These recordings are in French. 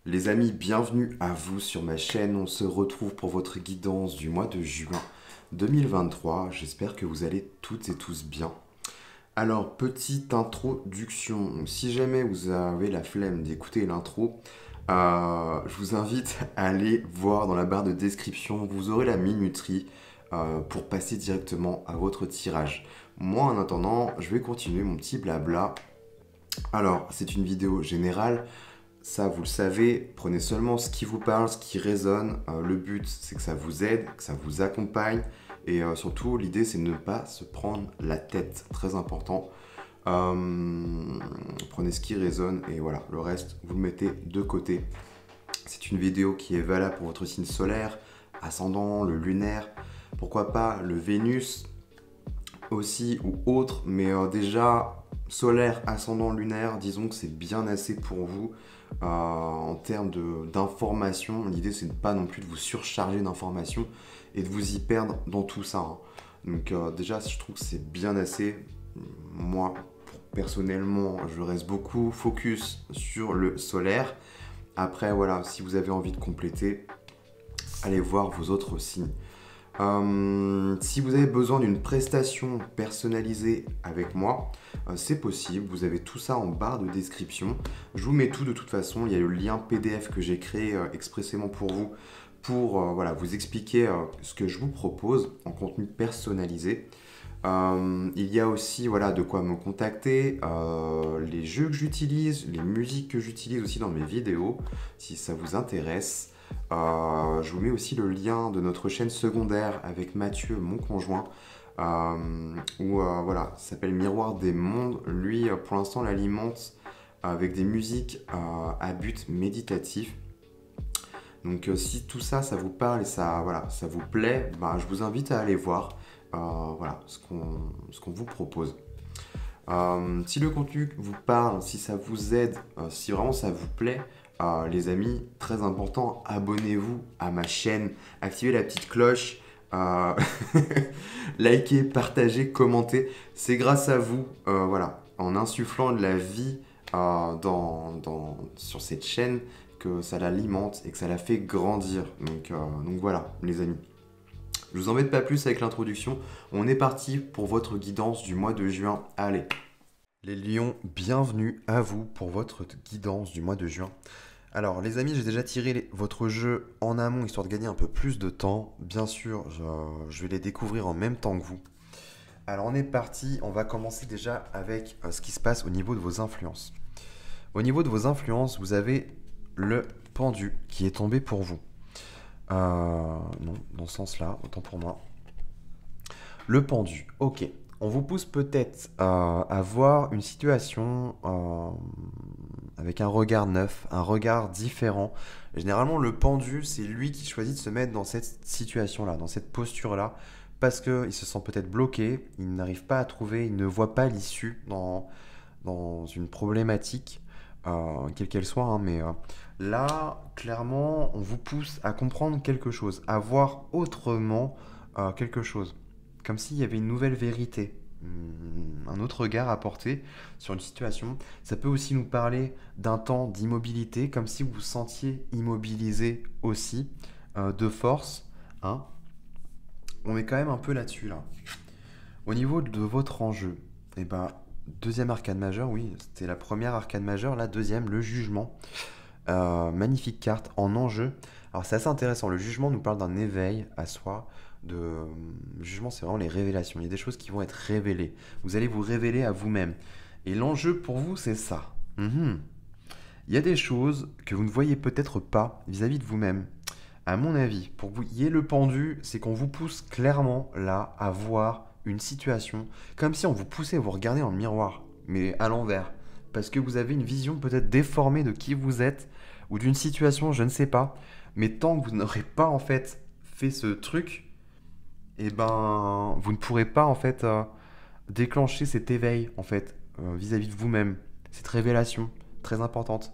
Les amis, bienvenue à vous sur ma chaîne. On se retrouve pour votre guidance du mois de juin 2023. J'espère que vous allez toutes et tous bien. Alors, petite introduction. Si jamais vous avez la flemme d'écouter l'intro, je vous invite à aller voir dans la barre de description. Vous aurez la minuterie pour passer directement à votre tirage. Moi, en attendant, je vais continuer mon petit blabla. Alors, c'est une vidéo générale. Ça, vous le savez, prenez seulement ce qui vous parle, ce qui résonne. Le but, c'est que ça vous aide, que ça vous accompagne. Et surtout, l'idée, c'est de ne pas se prendre la tête. Très important. Prenez ce qui résonne et voilà, le reste, vous le mettez de côté. C'est une vidéo qui est valable pour votre signe solaire, ascendant, le lunaire, pourquoi pas le Vénus aussi ou autre, mais déjà solaire, ascendant, lunaire, disons que c'est bien assez pour vous. En termes d'informations, l'idée c'est de pas non plus de vous surcharger d'informations et de vous y perdre dans tout ça, hein. Donc déjà je trouve que c'est bien assez. Moi personnellement je reste beaucoup focus sur le solaire. Après voilà, si vous avez envie de compléter, allez voir vos autres signes. Si vous avez besoin d'une prestation personnalisée avec moi, c'est possible. Vous avez tout ça en barre de description. Je vous mets tout de toute façon. Il y a le lien PDF que j'ai créé expressément pour vous, pour voilà, vous expliquer ce que je vous propose en contenu personnalisé. Il y a aussi voilà, de quoi me contacter, les jeux que j'utilise, les musiques que j'utilise aussi dans mes vidéos, si ça vous intéresse. Je vous mets aussi le lien de notre chaîne secondaire avec Mathieu, mon conjoint, où voilà, ça s'appelle Miroir des Mondes. Lui, pour l'instant, l'alimente avec des musiques à but méditatif. Donc, si tout ça, ça vous parle et ça, voilà, ça vous plaît, bah, je vous invite à aller voir voilà, ce qu'on vous propose. Si le contenu vous parle, si ça vous aide, si vraiment ça vous plaît, les amis, très important, abonnez-vous à ma chaîne, activez la petite cloche, euh, likez, partagez, commentez. C'est grâce à vous, voilà, en insufflant de la vie sur cette chaîne que ça l'alimente et que ça la fait grandir. Donc voilà, les amis. Je vous embête pas plus avec l'introduction. On est parti pour votre guidance du mois de juin. Allez. Les lions, bienvenue à vous pour votre guidance du mois de juin. Alors les amis, j'ai déjà tiré votre jeu en amont histoire de gagner un peu plus de temps. Bien sûr, je vais les découvrir en même temps que vous. Alors on est parti, on va commencer déjà avec ce qui se passe au niveau de vos influences. Au niveau de vos influences, vous avez le pendu qui est tombé pour vous. Non, dans ce sens-là, autant pour moi. Le pendu, ok. On vous pousse peut-être à voir une situation avec un regard neuf, un regard différent. Généralement, le pendu, c'est lui qui choisit de se mettre dans cette situation-là, dans cette posture-là, parce qu'il se sent peut-être bloqué, il n'arrive pas à trouver, il ne voit pas l'issue dans une problématique, quelle qu'elle soit, hein, mais là, clairement, on vous pousse à comprendre quelque chose, à voir autrement quelque chose. Comme s'il y avait une nouvelle vérité, un autre regard à porter sur une situation. Ça peut aussi nous parler d'un temps d'immobilité, comme si vous vous sentiez immobilisé aussi, de force, hein. On est quand même un peu là-dessus, là. Au niveau de votre enjeu, eh ben, deuxième arcane majeure, oui, c'était la première arcane majeure, la deuxième, le jugement. Magnifique carte en enjeu. Alors c'est assez intéressant, le jugement nous parle d'un éveil à soi. Le jugement, c'est vraiment les révélations. Il y a des choses qui vont être révélées. Vous allez vous révéler à vous-même. Et l'enjeu pour vous, c'est ça. Il y a des choses que vous ne voyez peut-être pas vis-à-vis de vous-même. À mon avis, pour que vous y ayez le pendu, c'est qu'on vous pousse clairement là à voir une situation comme si on vous poussait à vous regarder dans le miroir, mais à l'envers. Parce que vous avez une vision peut-être déformée de qui vous êtes ou d'une situation, je ne sais pas. Mais tant que vous n'aurez pas en fait fait ce truc, eh ben, vous ne pourrez pas en fait déclencher cet éveil en fait vis-à-vis de vous-même, cette révélation très importante.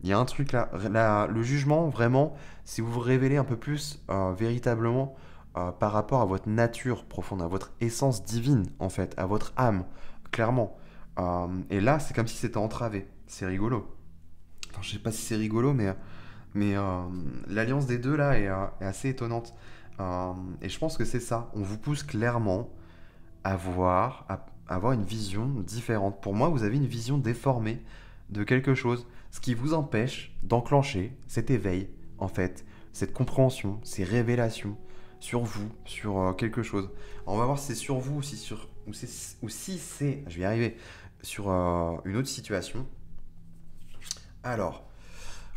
Il y a un truc là, le jugement vraiment, si vous vous révélez un peu plus véritablement par rapport à votre nature profonde, à votre essence divine en fait, à votre âme, clairement. Et là, c'est comme si c'était entravé. C'est rigolo. Attends, je sais pas si c'est rigolo, mais l'alliance des deux là est assez étonnante. Et je pense que c'est ça. On vous pousse clairement à avoir une vision différente. Pour moi, vous avez une vision déformée de quelque chose, ce qui vous empêche d'enclencher cet éveil, en fait, cette compréhension, ces révélations sur vous, sur quelque chose. On va voir si c'est sur vous ou si c'est, je vais y arriver, sur une autre situation. Alors,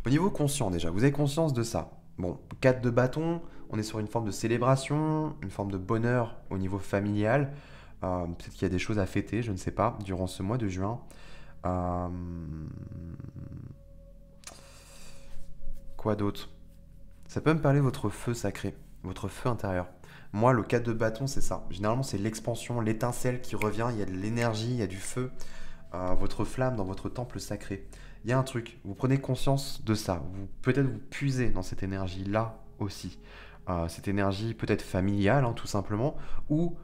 au niveau conscient déjà, vous avez conscience de ça. Bon, 4 de bâton, on est sur une forme de célébration, une forme de bonheur au niveau familial. Peut-être qu'il y a des choses à fêter, je ne sais pas, durant ce mois de juin. Euh, Quoi d'autre? Ça peut me parler de votre feu sacré, votre feu intérieur. Moi, le 4 de bâton, c'est ça. Généralement, c'est l'expansion, l'étincelle qui revient, il y a de l'énergie, il y a du feu, votre flamme dans votre temple sacré. Il y a un truc, vous prenez conscience de ça. Peut-être vous puisez dans cette énergie-là aussi. Cette énergie peut-être familiale, hein, tout simplement, ou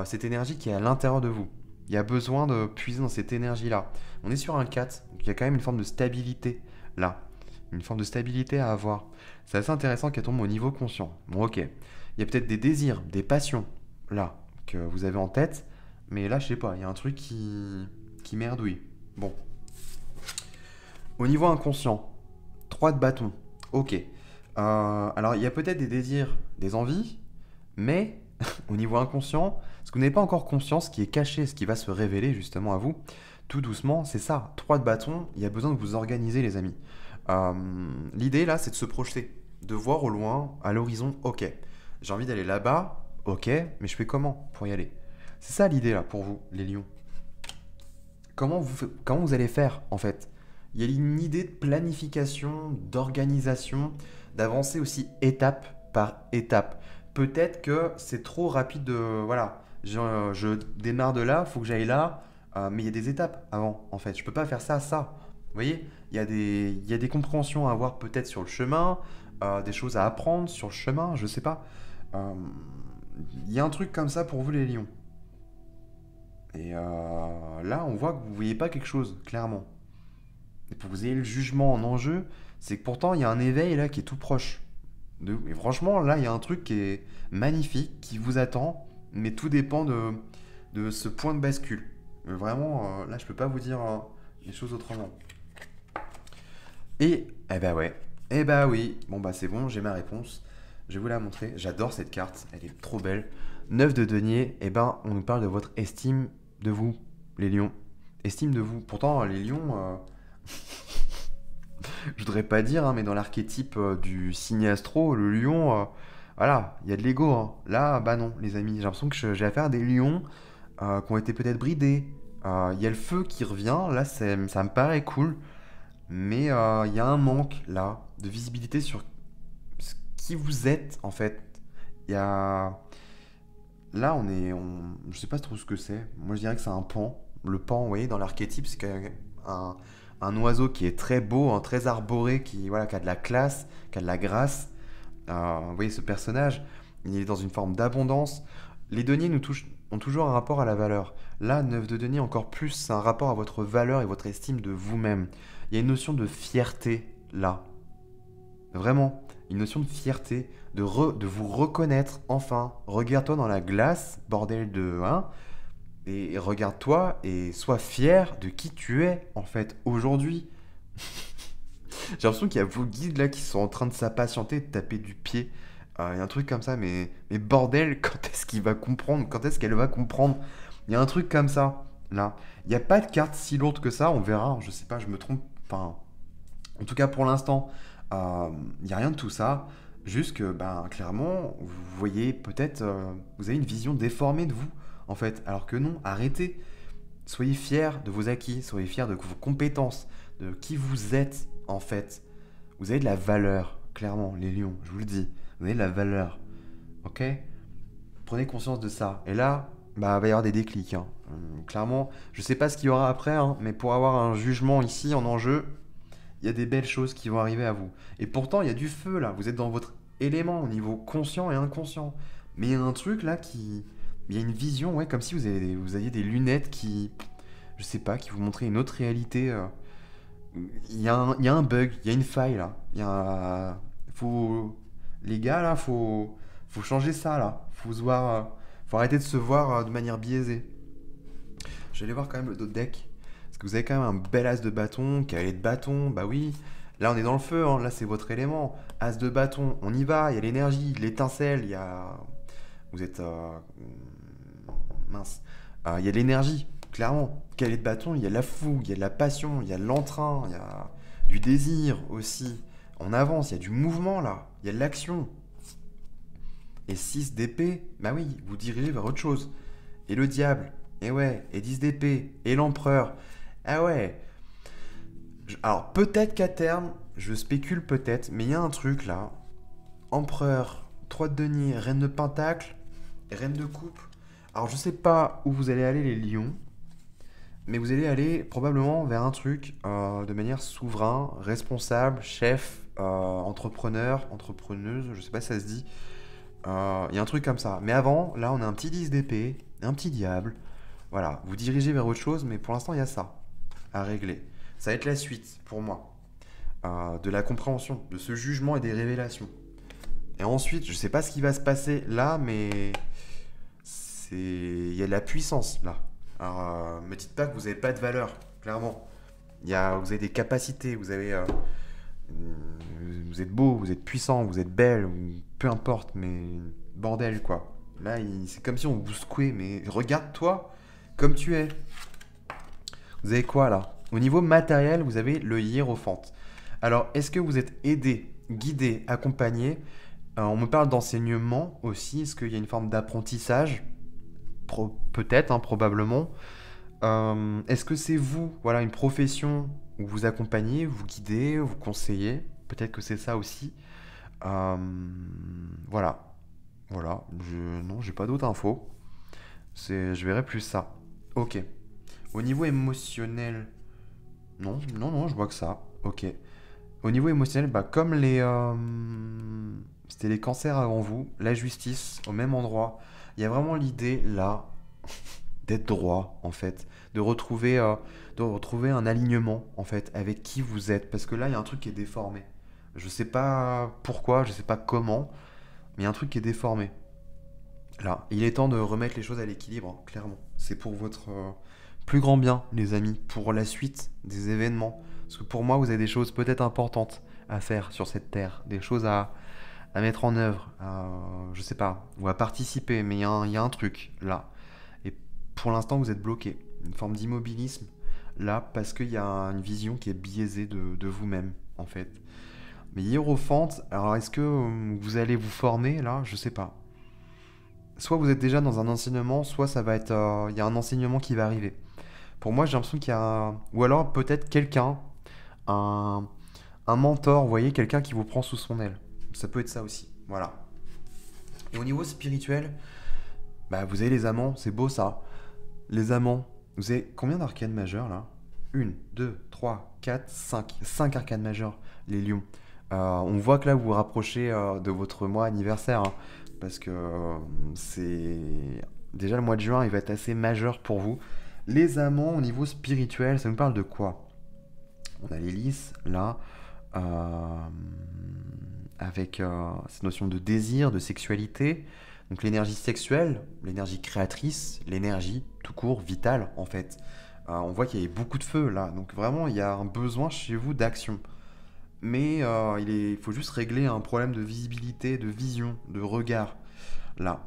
cette énergie qui est à l'intérieur de vous. Il y a besoin de puiser dans cette énergie-là. On est sur un 4, donc il y a quand même une forme de stabilité là. Une forme de stabilité à avoir. C'est assez intéressant qu'elle tombe au niveau conscient. Bon, ok. Il y a peut-être des désirs, des passions, là, que vous avez en tête, mais là, je sais pas, il y a un truc qui merdouille. Bon. Au niveau inconscient, 3 de bâton. Ok. Alors, il y a peut-être des désirs, des envies, mais au niveau inconscient, ce que vous n'avez pas encore conscience, ce qui est caché, ce qui va se révéler justement à vous, tout doucement, c'est ça. 3 de bâton, il y a besoin de vous organiser, les amis. Euh, L'idée là, c'est de se projeter, de voir au loin, à l'horizon, ok, j'ai envie d'aller là-bas, ok, mais je fais comment pour y aller? C'est ça l'idée là pour vous, les lions. Comment vous allez faire en fait? Il y a une idée de planification, d'organisation, d'avancer aussi étape par étape. Peut-être que c'est trop rapide de... Voilà, je démarre de là, il faut que j'aille là, mais il y a des étapes avant en fait. Je peux pas faire ça. Vous voyez, il y a des compréhensions à avoir peut-être sur le chemin, des choses à apprendre sur le chemin, je sais pas. Euh, Il y a un truc comme ça pour vous les lions. Et là, on voit que vous voyez pas quelque chose, clairement. Et pour que vous ayez le jugement en enjeu, c'est que pourtant, il y a un éveil là qui est tout proche. Et franchement, là, il y a un truc qui est magnifique, qui vous attend, mais tout dépend de ce point de bascule. Vraiment, là, je peux pas vous dire les choses autrement. Et, eh ben ouais, eh ben oui, bon bah c'est bon, j'ai ma réponse. Je vais vous la montrer. J'adore cette carte, elle est trop belle. 9 de denier, eh ben on nous parle de votre estime de vous, les lions. Estime de vous. Pourtant, les lions, je voudrais pas dire, hein, mais dans l'archétype du signe astro, le lion, voilà, il y a de l'ego, hein. Là, bah non, les amis, j'ai l'impression que j'ai affaire à des lions qui ont été peut-être bridés. Il y a le feu qui revient, là, ça me paraît cool. Mais il y a un manque là de visibilité sur qui vous êtes en fait. Il y a là je sais pas trop ce que c'est. Moi je dirais que c'est un pan. Le pan, vous voyez, dans l'archétype, c'est un oiseau qui est très beau, hein, très arboré, qui voilà, qui a de la classe, qui a de la grâce. Vous voyez ce personnage, il est dans une forme d'abondance. Les deniers ont toujours un rapport à la valeur. Là, 9 de denier, encore plus, c'est un rapport à votre valeur et votre estime de vous-même. Il y a une notion de fierté là. Vraiment, une notion de fierté, de vous reconnaître enfin. Regarde-toi dans la glace, bordel de... Hein, et regarde-toi et sois fier de qui tu es en fait aujourd'hui. J'ai l'impression qu'il y a vos guides là qui sont en train de s'impatienter, de taper du pied. Il y a un truc comme ça, mais bordel, quand est-ce qu'il va comprendre? Quand est-ce qu'elle va comprendre? Il y a un truc comme ça, là. Il n'y a pas de carte si lourde que ça, on verra. Je sais pas, je me trompe. Enfin, en tout cas pour l'instant, il n'y a rien de tout ça. Juste que, ben, clairement, vous voyez peut-être, vous avez une vision déformée de vous, en fait. Alors que non, arrêtez. Soyez fiers de vos acquis, soyez fiers de vos compétences, de qui vous êtes, en fait. Vous avez de la valeur, clairement, les lions, je vous le dis. Vous avez de la valeur. Ok? Prenez conscience de ça. Et là, bah, il va y avoir des déclics, hein. Clairement, je sais pas ce qu'il y aura après, hein, mais pour avoir un jugement ici en enjeu, il y a des belles choses qui vont arriver à vous. Et pourtant, il y a du feu là. Vous êtes dans votre élément au niveau conscient et inconscient. Mais il y a un truc là qui. Il y a une vision, ouais, comme si vous aviez des lunettes qui. Je sais pas, qui vous montraient une autre réalité. il y a un bug, il y a une faille là. Faut, les gars là, faut changer ça là. Faut arrêter de se voir de manière biaisée. Je vais aller voir quand même le dos de deck. Parce que vous avez quand même un bel as de bâton, cavalier de bâton, bah oui. Là on est dans le feu, hein. Là c'est votre élément. As de bâton, on y va, il y a l'énergie, l'étincelle, il y a... Vous êtes... mince. Il y a de l'énergie, clairement. Cavalier de bâton, il y a de la fougue, il y a de la passion, il y a de l'entrain, il y a du désir aussi. On avance, il y a du mouvement là, il y a de l'action. Et 6 d'épée, bah oui, vous dirigez vers autre chose. Et le diable, et ouais, et 10 d'épée, et l'empereur. Ah ouais. Alors peut-être qu'à terme, je spécule peut-être, mais il y a un truc là. Empereur, 3 de denier, reine de pentacle, reine de coupe. Alors je sais pas où vous allez aller les lions, mais vous allez aller probablement vers un truc de manière souverain, responsable, chef, entrepreneur, entrepreneuse, je sais pas si ça se dit. Il y a un truc comme ça. Mais avant, là, on a un petit 10 d'épée, un petit diable. Voilà, vous dirigez vers autre chose, mais pour l'instant, il y a ça à régler. Ça va être la suite, pour moi, de la compréhension, de ce jugement et des révélations. Et ensuite, je sais pas ce qui va se passer là, mais il y a de la puissance, là. Alors, me dites pas que vous n'avez pas de valeur, clairement. Vous avez des capacités, vous êtes beau, vous êtes puissant, vous êtes belle, peu importe, mais bordel quoi. Là, c'est comme si on vous secouait, mais regarde-toi comme tu es. Vous avez quoi là? Au niveau matériel, vous avez le hiérophante. Alors, est-ce que vous êtes aidé, guidé, accompagné? On me parle d'enseignement aussi. Est-ce qu'il y a une forme d'apprentissage? Peut-être, hein, probablement. Est-ce que c'est vous, voilà, une profession où vous accompagnez, vous guidez, vous conseillez? Peut-être que c'est ça aussi. Euh, voilà. Voilà. Non, j'ai pas d'autres infos. Je verrai plus ça. Ok. Au niveau émotionnel. Non, non, non, je vois que ça. Ok. Au niveau émotionnel, bah, comme c'était les cancers avant vous, la justice au même endroit. Il y a vraiment l'idée là d'être droit en fait, de retrouver un alignement en fait avec qui vous êtes. Parce que là, il y a un truc qui est déformé. Je sais pas pourquoi, je sais pas comment, mais il y a un truc qui est déformé. Là, il est temps de remettre les choses à l'équilibre, hein, clairement. C'est pour votre plus grand bien, les amis, pour la suite des événements. Parce que pour moi, vous avez des choses peut-être importantes à faire sur cette terre, des choses à mettre en œuvre, je sais pas, ou à participer, mais il y a un truc là. Et pour l'instant, vous êtes bloqué. Une forme d'immobilisme là, parce qu'il y a une vision qui est biaisée de vous-même, en fait. Mais hiérophante, alors est-ce que vous allez vous former là? Je sais pas. Soit vous êtes déjà dans un enseignement, soit ça va être, il y a un enseignement qui va arriver. Pour moi, j'ai l'impression qu'il y a ou alors peut-être quelqu'un, un, un mentor, vous voyez, quelqu'un qui vous prend sous son aile. Ça peut être ça aussi, voilà. Et au niveau spirituel, bah vous avez les amants, c'est beau ça. Les amants, vous avez combien d'arcanes majeures là? Une, 2, 3, 4, 5. 5 arcanes majeures, les lions. On voit que là vous vous rapprochez de votre mois anniversaire, hein, parce que c'est... Déjà le mois de juin, il va être assez majeur pour vous. Les amants au niveau spirituel, ça nous parle de quoi? On a l'hélice là, avec cette notion de désir, de sexualité. Donc l'énergie sexuelle, l'énergie créatrice, l'énergie tout court, vitale en fait. On voit qu'il y a beaucoup de feu là, donc vraiment il y a un besoin chez vous d'action. Mais il faut juste régler un problème de visibilité, de vision, de regard là.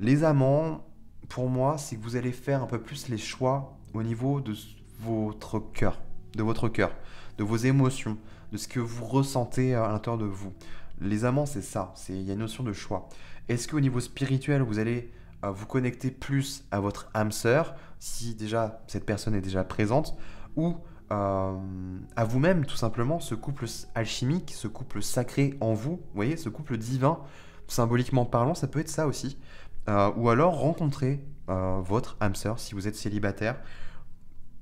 Les amants, pour moi, c'est que vous allez faire un peu plus les choix au niveau de votre cœur, de votre cœur, de vos émotions, de ce que vous ressentez à l'intérieur de vous. Les amants, c'est ça, il y a une notion de choix. Est-ce qu'au niveau spirituel, vous allez vous connecter plus à votre âme sœur, si déjà cette personne est déjà présente, ou à vous-même, tout simplement, ce couple alchimique, ce couple sacré en vous, vous voyez, ce couple divin, symboliquement parlant, ça peut être ça aussi. Ou alors rencontrer votre âme sœur, si vous êtes célibataire,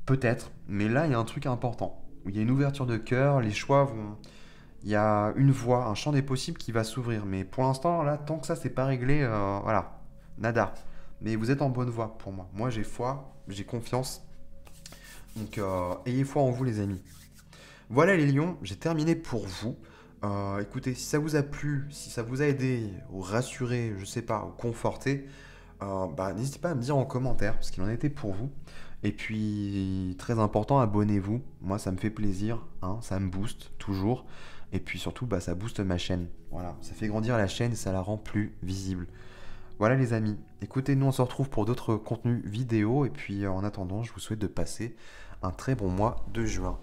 peut-être, mais là, il y a un truc important. Il y a une ouverture de cœur, les choix vont... Il y a une voie, un champ des possibles qui va s'ouvrir. Mais pour l'instant, là, tant que ça, c'est pas réglé, voilà, nada. Mais vous êtes en bonne voie pour moi. Moi, j'ai foi, j'ai confiance. Donc, ayez foi en vous, les amis. Voilà les lions, j'ai terminé pour vous. Écoutez, si ça vous a plu, si ça vous a aidé, ou rassuré, je sais pas, ou conforté, n'hésitez pas à me dire en commentaire ce qu'il en était pour vous. Et puis, très important, abonnez-vous. Moi, ça me fait plaisir, hein, ça me booste toujours. Et puis surtout, ça booste ma chaîne. Voilà, ça fait grandir la chaîne et ça la rend plus visible. Voilà les amis. Écoutez, nous on se retrouve pour d'autres contenus vidéo. Et puis en attendant, je vous souhaite de passer un très bon mois de juin.